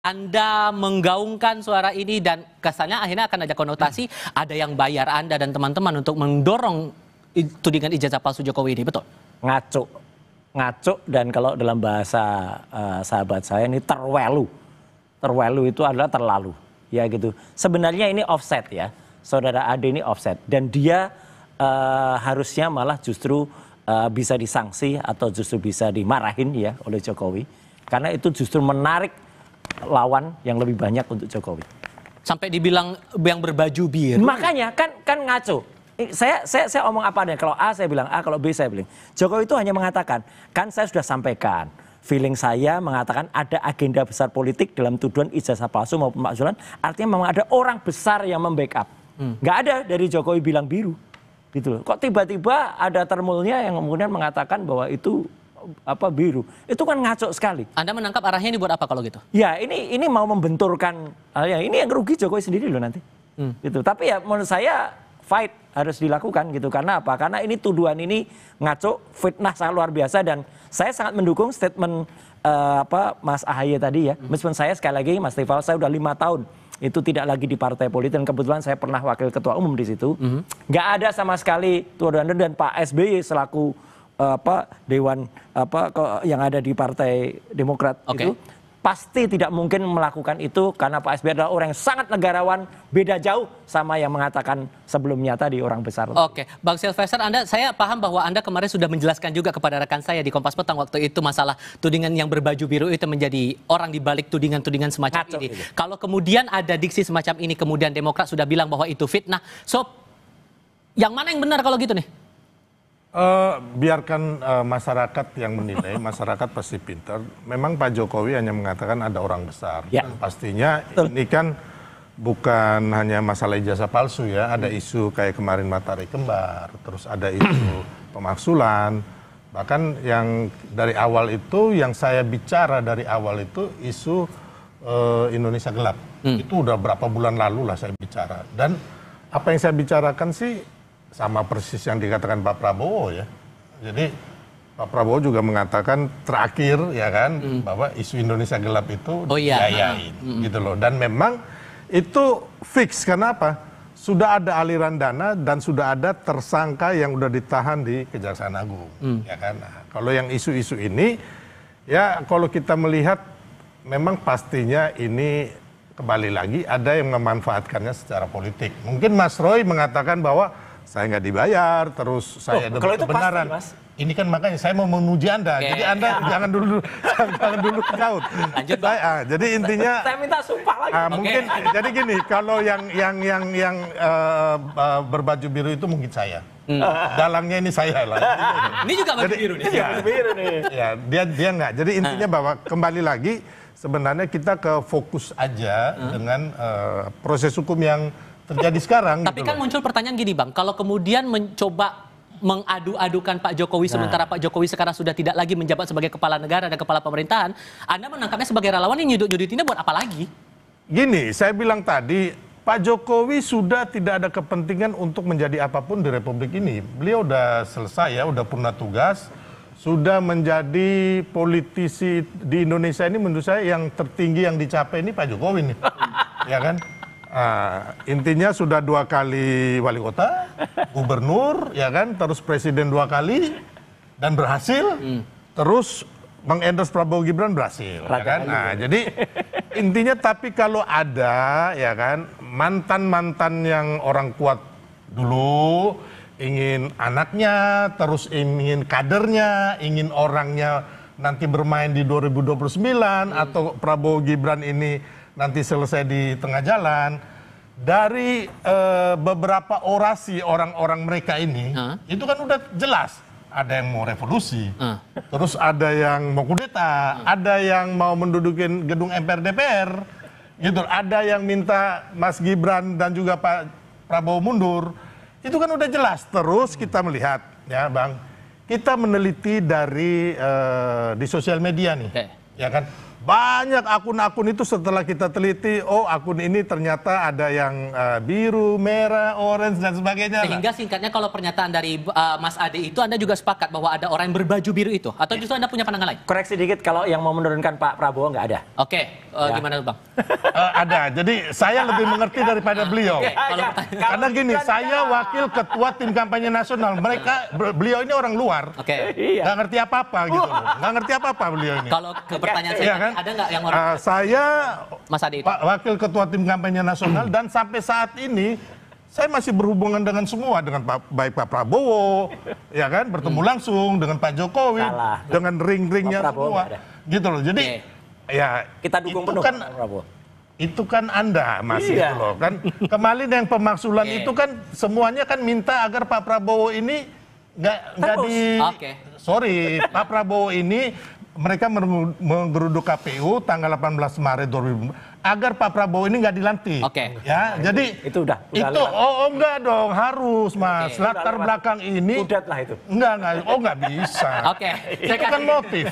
Anda menggaungkan suara ini dan kesannya akhirnya akan ada konotasi ada yang bayar Anda dan teman-teman untuk mendorong tudingan ijazah palsu Jokowi ini, betul? Ngaco dan kalau dalam bahasa sahabat saya ini terwelu itu adalah terlalu, ya gitu. Sebenarnya ini offset ya, saudara Ade ini offset dan dia harusnya malah justru bisa disanksi atau justru bisa dimarahin ya oleh Jokowi karena itu justru menarik lawan yang lebih banyak untuk Jokowi. Sampai dibilang yang berbaju biru. Makanya kan ngaco. Saya omong apa adanya. Kalau A saya bilang A, kalau B saya bilang. Jokowi itu hanya mengatakan, kan saya sudah sampaikan. Feeling saya mengatakan ada agenda besar politik dalam tuduhan ijazah palsu maupun pemakzulan. Artinya memang ada orang besar yang membackup. Nggak ada dari Jokowi bilang biru. Gitu loh. Kok tiba-tiba ada termulnya yang kemudian mengatakan bahwa itu biru. Itu kan ngaco sekali. Anda menangkap arahnya ini buat apa kalau gitu? Ya ini mau membenturkan, ya ini yang rugi Jokowi sendiri loh nanti. Gitu. Tapi ya menurut saya fight harus dilakukan gitu. Karena apa? Karena ini tuduhan ini ngaco, fitnah sangat luar biasa dan saya sangat mendukung statement Mas Ahaye tadi ya. Meskipun saya sekali lagi Mas Tifal, saya udah 5 tahun itu tidak lagi di partai politik dan kebetulan saya pernah wakil ketua umum di situ. Nggak ada sama sekali tuduhan dan Pak SBY selaku dewan yang ada di Partai Demokrat itu pasti tidak mungkin melakukan itu karena Pak SBY adalah orang yang sangat negarawan, beda jauh sama yang mengatakan sebelumnya tadi orang besar. Oke, Bang Sylvester, saya paham bahwa Anda kemarin sudah menjelaskan juga kepada rekan saya di Kompas Petang waktu itu masalah tudingan yang berbaju biru itu menjadi orang di balik tudingan-tudingan semacam ini. Gitu. Kalau kemudian ada diksi semacam ini, kemudian Demokrat sudah bilang bahwa itu fitnah, so yang mana yang benar kalau gitu nih? Biarkan masyarakat yang menilai, masyarakat pasti pintar. Memang Pak Jokowi hanya mengatakan ada orang besar. Ya. Dan pastinya ini kan bukan hanya masalah ijazah palsu ya, ada isu kayak kemarin matahari kembar, terus ada isu pemaksulan. Bahkan yang dari awal itu, yang saya bicara dari awal itu isu Indonesia gelap. Itu udah berapa bulan lalu lah saya bicara. Dan apa yang saya bicarakan sih sama persis yang dikatakan Pak Prabowo ya. Jadi Pak Prabowo juga mengatakan terakhir ya kan bahwa isu Indonesia gelap itu diayain gitu loh. Dan memang itu fix karena apa? Sudah ada aliran dana dan sudah ada tersangka yang udah ditahan di Kejaksaan Agung ya kan. Nah, kalau yang isu-isu ini ya kalau kita melihat memang pastinya ini kembali lagi ada yang memanfaatkannya secara politik. Mungkin Mas Roy mengatakan bahwa saya nggak dibayar, terus saya demi kebenaran. Pasti, Mas. Ini kan makanya saya mau memuji Anda. Jadi Anda jangan dulu caut. Jadi intinya saya minta sumpah lagi. Mungkin jadi gini, kalau yang berbaju biru itu mungkin saya. Dalangnya ini saya lah. Ini juga baju biru nih. Ya, dia nggak. Jadi intinya bahwa kembali lagi sebenarnya kita ke fokus aja dengan proses hukum yang terjadi sekarang. Tapi kan muncul pertanyaan gini Bang, kalau kemudian mencoba mengadu-adukan Pak Jokowi sementara Pak Jokowi sekarang sudah tidak lagi menjabat sebagai kepala negara dan kepala pemerintahan, Anda menangkapnya sebagai relawan yang nyudut-nyudutinnya buat apa lagi? Gini, saya bilang tadi, Pak Jokowi sudah tidak ada kepentingan untuk menjadi apapun di Republik ini. Beliau udah selesai ya, udah purna tugas, sudah menjadi politisi di Indonesia ini menurut saya yang tertinggi yang dicapai ini Pak Jokowi nih, ya kan? Intinya sudah 2 kali wali kota, gubernur, ya kan, terus presiden 2 kali dan berhasil, terus mengendorse Prabowo Gibran berhasil, ya kan. Nah, jadi intinya tapi kalau ada, ya kan, mantan yang orang kuat dulu ingin anaknya, terus ingin kadernya, ingin orangnya nanti bermain di 2029 atau Prabowo Gibran ini nanti selesai di tengah jalan. Dari beberapa orasi orang-orang mereka ini, itu kan udah jelas. Ada yang mau revolusi, terus ada yang mau kudeta, ada yang mau mendudukin gedung MPR DPR, gitu. Ada yang minta Mas Gibran dan juga Pak Prabowo mundur. Itu kan udah jelas. Terus kita melihat, ya Bang, kita meneliti dari di sosial media nih, ya kan. banyak akun-akun itu setelah kita teliti, oh akun ini ternyata ada yang biru, merah, orange dan sebagainya. Sehingga singkatnya kalau pernyataan dari Mas Ade itu Anda juga sepakat bahwa ada orang yang berbaju biru itu? Atau justru Anda punya pandangan lain? Koreksi dikit, kalau yang mau menurunkan Pak Prabowo nggak ada. Oke, gimana Bang? Ada, jadi saya lebih mengerti daripada beliau. Karena gini, bukan saya wakil ketua tim kampanye nasional. Beliau ini orang luar, nggak ngerti apa-apa gitu loh. Nggak ngerti apa-apa beliau ini. Kalau ke pertanyaan saya, Iya kan? ada nggak yang orang Saya Mas Ade itu? wakil ketua tim kampanye nasional dan sampai saat ini saya masih berhubungan dengan semua, dengan baik Pak Prabowo, ya kan, bertemu langsung dengan Pak Jokowi, dengan ring-ringnya semua, gitu loh. Jadi ya kita dukung penuh kan, Pak Prabowo. itu kan Anda masih itu loh kan. Kemarin yang pemaksulan itu kan semuanya kan minta agar Pak Prabowo ini nggak di, sorry, Pak Prabowo ini mereka menggeruduk KPU tanggal 18 Maret 2000 agar Pak Prabowo ini nggak dilantik. Ya, jadi itu udah itu enggak dong, harus Mas. Latar belakang ini udah lah itu. Enggak, nggak bisa. Itu kan motif.